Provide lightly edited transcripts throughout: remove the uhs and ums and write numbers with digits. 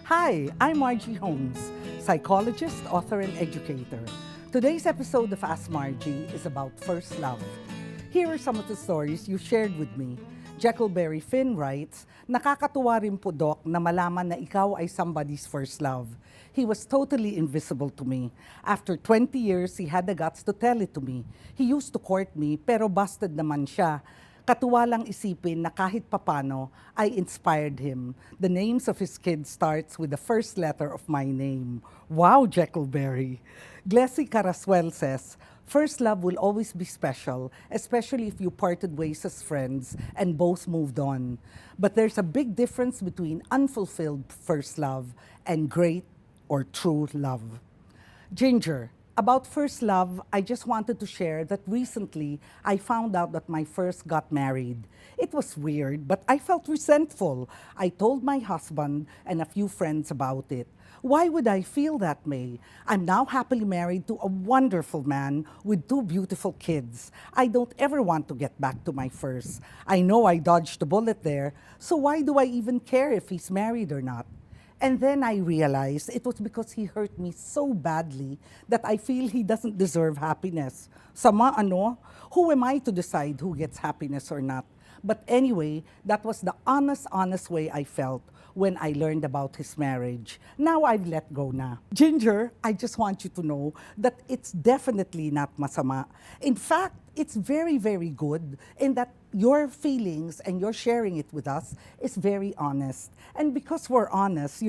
Hi, I'm Margie Holmes, psychologist, author, and educator. Today's episode of Ask Margie is about first love. Here are some of the stories you shared with me. Jekyllberry Finn writes, nakakatuwa rin po, Doc, na malaman na ikaw ay somebody's first love. He was totally invisible to me. After 20 years, he had the guts to tell it to me. He used to court me, pero busted naman siya. Katuwa lang isipin na kahit papano, I inspired him. The names of his kids starts with the first letter of my name. Wow, Jekyllberry. Glessy Caraswell says, first love will always be special, especially if you parted ways as friends and both moved on. But there's a big difference between unfulfilled first love and great or true love. Ginger, about first love, I just wanted to share that recently I found out that my first got married. It was weird, but I felt resentful. I told my husband and a few friends about it. Why would I feel that way? I'm now happily married to a wonderful man with two beautiful kids. I don't ever want to get back to my first. I know I dodged a bullet there, so why do I even care if he's married or not? And then I realized it was because he hurt me so badly that I feel he doesn't deserve happiness. Sama ano? Who am I to decide who gets happiness or not? But anyway, that was the honest way I felt when I learned about his marriage. Now I've let go na. Ginger, I just want you to know that it's definitely not masama. In fact, it's very, very good in that your feelings and your sharing it with us is very honest. And because we're honest,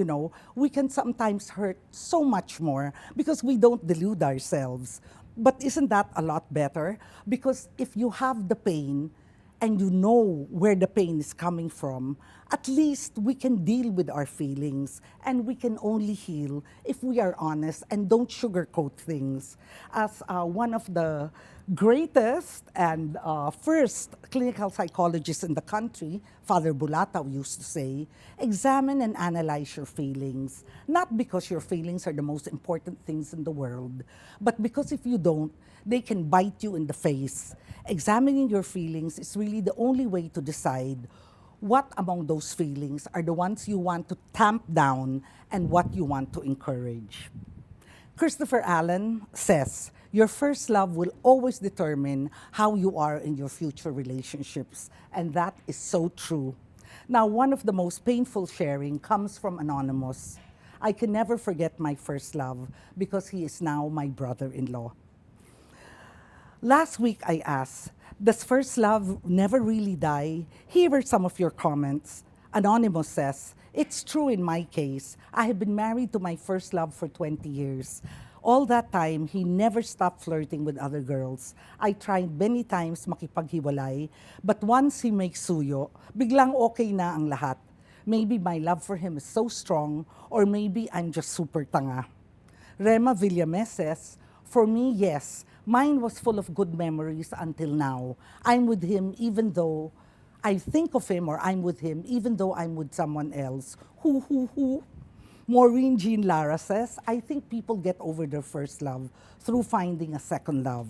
we can sometimes hurt so much more because we don't delude ourselves. But isn't that a lot better? Because if you have the pain, and you know where the pain is coming from, at least we can deal with our feelings and we can only heal if we are honest and don't sugarcoat things. As one of the greatest and first clinical psychologists in the country, Father Bulata used to say, examine and analyze your feelings, not because your feelings are the most important things in the world, but because if you don't, they can bite you in the face. Examining your feelings is really the only way to decide what among those feelings are the ones you want to tamp down and what you want to encourage. Christopher Allen says, your first love will always determine how you are in your future relationships. And that is so true. Now, one of the most painful sharing comes from Anonymous. I can never forget my first love because he is now my brother-in-law. Last week I asked, does first love never really die? Here are some of your comments. Anonymous says, it's true in my case. I have been married to my first love for 20 years. All that time, he never stopped flirting with other girls. I tried many times makipaghiwalay, but once he makes suyo, biglang okay na ang lahat. Maybe my love for him is so strong, or maybe I'm just super tanga. Rema Villames says, for me, yes, mine was full of good memories until now. I'm with him even though I think of him, or I'm with him even though I'm with someone else. Who? Maureen Jean Lara says, I think people get over their first love through finding a second love.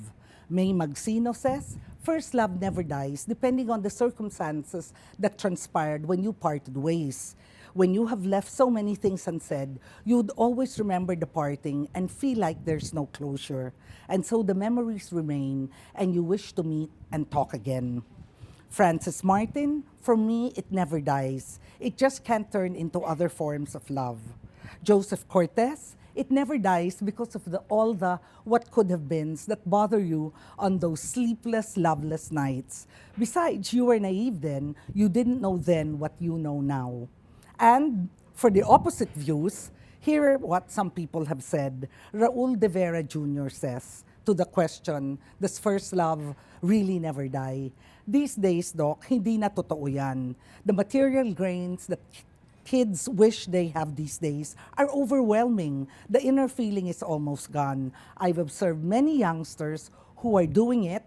May Magsino says, first love never dies depending on the circumstances that transpired when you parted ways. When you have left so many things unsaid, you'd always remember the parting and feel like there's no closure. And so the memories remain and you wish to meet and talk again. Francis Martin, for me, it never dies. It just can't turn into other forms of love. Joseph Cortez, it never dies because of all the what could have beens that bother you on those sleepless, loveless nights. Besides, you were naive then. You didn't know then what you know now. And for the opposite views, here are what some people have said. Raul de Vera Jr. says to the question, does first love really never die? These days, Doc, hindi na totoo yan. The material gains that kids wish they have these days are overwhelming. The inner feeling is almost gone. I've observed many youngsters who are doing it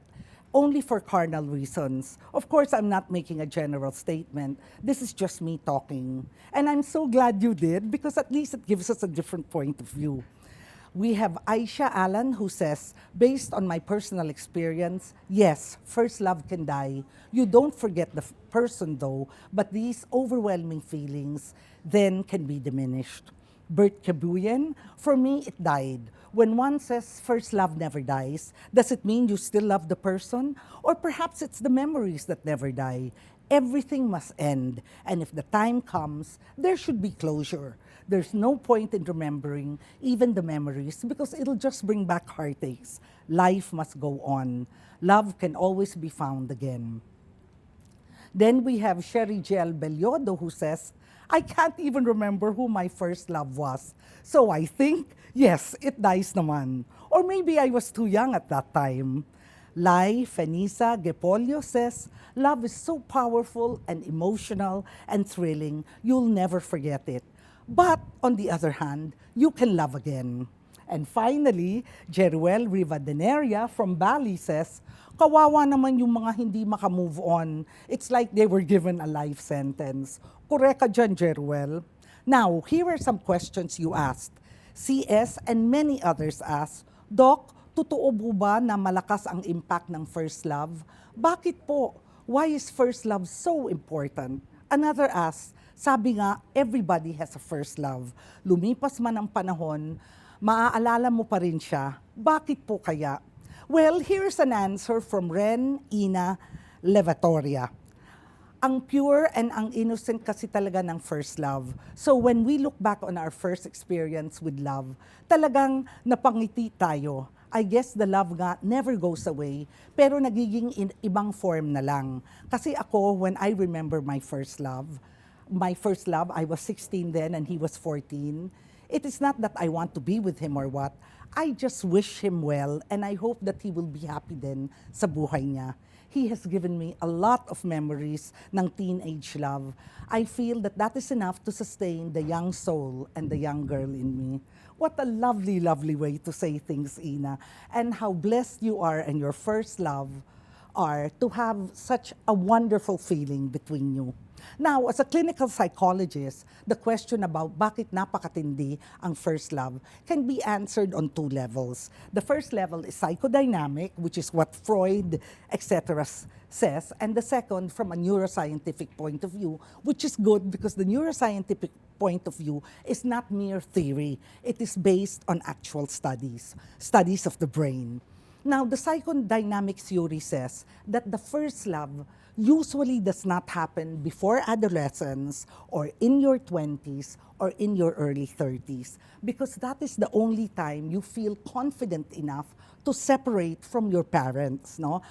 only for carnal reasons. Of course, I'm not making a general statement. This is just me talking. And I'm so glad you did because at least it gives us a different point of view. We have Aisha Allen who says, based on my personal experience, yes, first love can die. You don't forget the person though, but these overwhelming feelings then can be diminished. Bert Kabuyan, for me, it died. When one says first love never dies, does it mean you still love the person? Or perhaps it's the memories that never die. Everything must end, and if the time comes, there should be closure. There's no point in remembering even the memories because it'll just bring back heartaches. Life must go on. Love can always be found again. Then we have Sherry Gel Beliodo who says, I can't even remember who my first love was. So I think, yes, it dies naman. Or maybe I was too young at that time. Lai Fenisa Gepolio says, love is so powerful and emotional and thrilling, you'll never forget it. But on the other hand, you can love again. And finally, Jeruel Rivadeneria from Bali says, kawawa naman yung mga hindi makamove on. It's like they were given a life sentence. Correct ka dyan, Jeruel. Now, here are some questions you asked. CS and many others asked, Doc, totoo po ba na malakas ang impact ng first love? Bakit po? Why is first love so important? Another asked, sabi nga, everybody has a first love. Lumipas man ang panahon, maaalala mo pa rin siya. Bakit po kaya? Well, here's an answer from Ren Ina Levatoria. Ang pure and ang innocent kasi talaga ng first love. So when we look back on our first experience with love, talagang napangiti tayo. I guess the love nga never goes away, pero nagiging ibang form na lang. Kasi ako, when I remember my first love, I was 16 then and he was 14. It is not that I want to be with him or what. I just wish him well and I hope that he will be happy din sa buhay niya. He has given me a lot of memories ng teenage love. I feel that that is enough to sustain the young soul and the young girl in me. What a lovely, lovely way to say things, Ina. And how blessed you are and your first love are to have such a wonderful feeling between you. Now, as a clinical psychologist, the question about bakit napakatindi ang first love can be answered on two levels. The first level is psychodynamic, which is what Freud, etc. says, and the second from a neuroscientific point of view, which is good because the neuroscientific point of view is not mere theory. It is based on actual studies of the brain. Now, the psychodynamic theory says that the first love usually does not happen before adolescence or in your 20s or in your early 30s because that is the only time you feel confident enough to separate from your parents, no?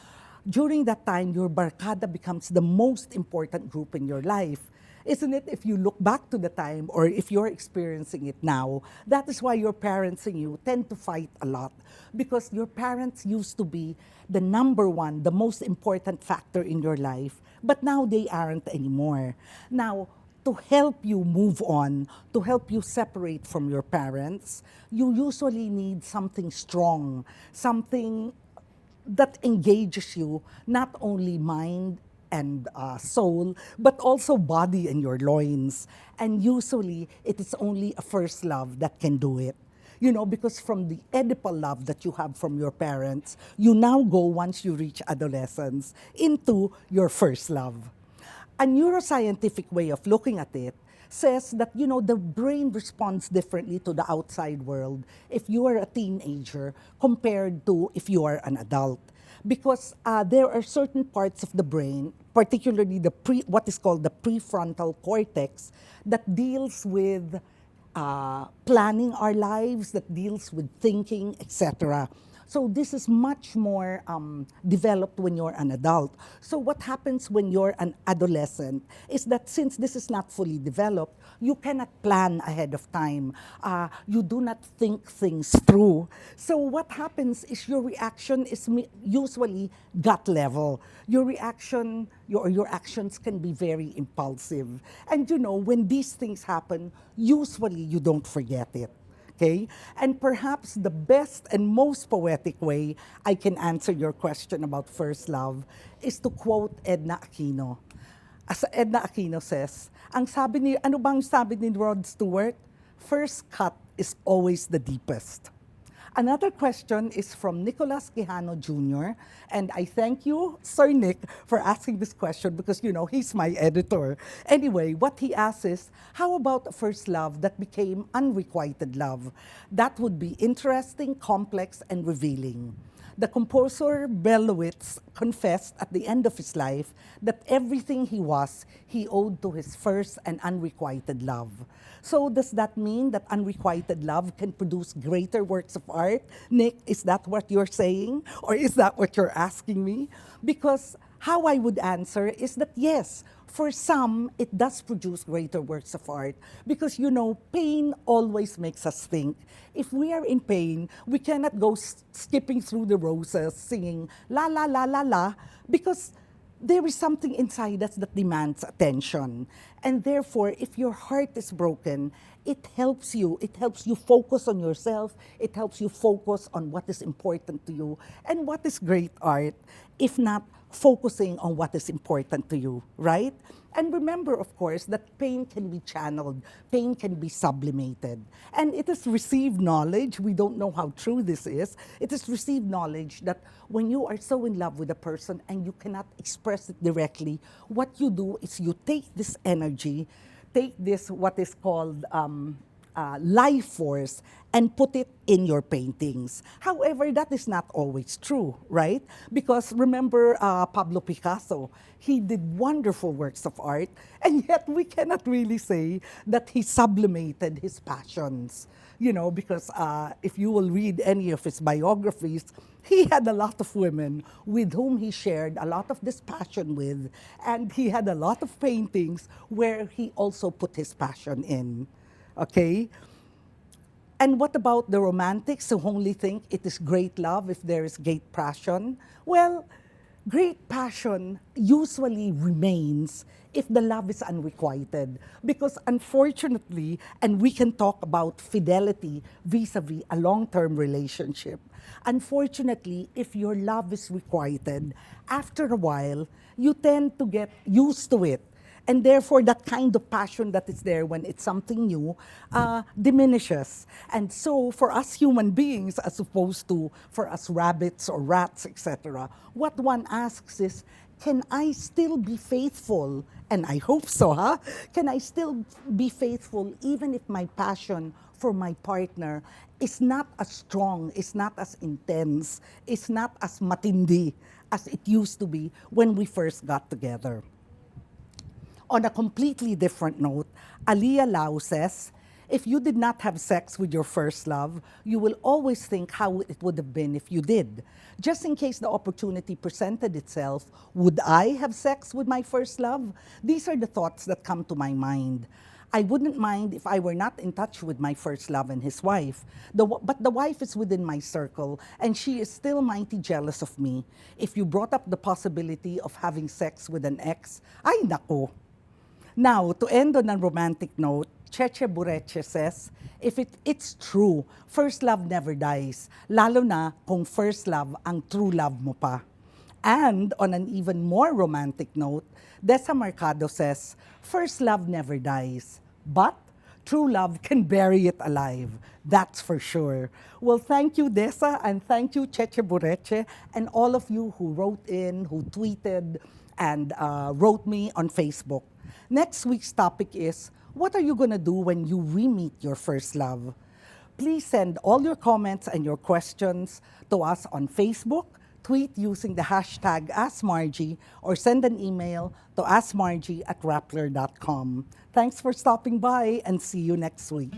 During that time, your barkada becomes the most important group in your life. Isn't it, if you look back to the time or if you're experiencing it now, that is why your parents and you tend to fight a lot because your parents used to be the number one, the most important factor in your life, but now they aren't anymore. Now, to help you move on, to help you separate from your parents, you usually need something strong, something that engages you, not only mind and soul, but also body and your loins. And usually, it is only a first love that can do it. You know, because from the Oedipal love that you have from your parents, you now go, once you reach adolescence, into your first love. A neuroscientific way of looking at it says that, you know, the brain responds differently to the outside world if you are a teenager compared to if you are an adult. Because there are certain parts of the brain, particularly what is called the prefrontal cortex, that deals with planning our lives, that deals with thinking, etc. So this is much more developed when you're an adult. So what happens when you're an adolescent is that since this is not fully developed, you cannot plan ahead of time. You do not think things through. So what happens is your reaction is usually gut level. Your actions can be very impulsive. And you know, when these things happen, usually you don't forget it. Okay? And perhaps the best and most poetic way I can answer your question about first love is to quote Edna Aquino. As Edna Aquino says, ano bang sabi ni Rod Stewart? First cut is always the deepest. Another question is from Nicolas Quijano Jr. And I thank you, Sir Nick, for asking this question because, he's my editor. Anyway, what he asks is, how about a first love that became unrequited love? That would be interesting, complex, and revealing. The composer Belowitz confessed at the end of his life that everything he was, he owed to his first and unrequited love. So does that mean that unrequited love can produce greater works of art? Nick, is that what you're saying? Or is that what you're asking me? Because how I would answer is that yes, for some, it does produce greater works of art because, pain always makes us think. If we are in pain, we cannot go skipping through the roses singing la la la la la because there is something inside us that demands attention. And therefore, if your heart is broken, it helps you. It helps you focus on yourself. It helps you focus on what is important to you and what is great art, if not focusing on what is important to you, right? And remember, of course, that pain can be channeled, pain can be sublimated. And it is received knowledge, we don't know how true this is, it is received knowledge that when you are so in love with a person and you cannot express it directly, what you do is you take this energy, take this, what is called life force, and put it in your paintings. However, that is not always true, right? Because remember Pablo Picasso, he did wonderful works of art, and yet we cannot really say that he sublimated his passions. Because if you will read any of his biographies, he had a lot of women with whom he shared a lot of this passion with, and he had a lot of paintings where he also put his passion in. Okay? And what about the romantics who only think it is great love if there is great passion? Well, great passion usually remains if the love is unrequited. Because unfortunately, and we can talk about fidelity vis-a-vis a long-term relationship, unfortunately, if your love is requited, after a while, you tend to get used to it. And therefore, that kind of passion that is there when it's something new diminishes. And so, for us human beings, as opposed to for us rabbits or rats, etc., what one asks is, can I still be faithful? And I hope so, huh? Can I still be faithful even if my passion for my partner is not as strong, is not as intense, is not as matindi as it used to be when we first got together? On a completely different note, Aliyah Lau says, if you did not have sex with your first love, you will always think how it would have been if you did. Just in case the opportunity presented itself, would I have sex with my first love? These are the thoughts that come to my mind. I wouldn't mind if I were not in touch with my first love and his wife. But the wife is within my circle, and she is still mighty jealous of me. If you brought up the possibility of having sex with an ex, ay nako. Now, to end on a romantic note, Cheche Bureche says, if it's true, first love never dies, lalo na kung first love ang true love mo pa. And on an even more romantic note, Desa Mercado says, first love never dies, but true love can bury it alive. That's for sure. Well, thank you, Desa, and thank you, Cheche Bureche, and all of you who wrote in, who tweeted, and wrote me on Facebook. Next week's topic is, what are you going to do when you re-meet your first love? Please send all your comments and your questions to us on Facebook, tweet using the hashtag AskMargie, or send an email to askmargie@rappler.com. Thanks for stopping by and see you next week.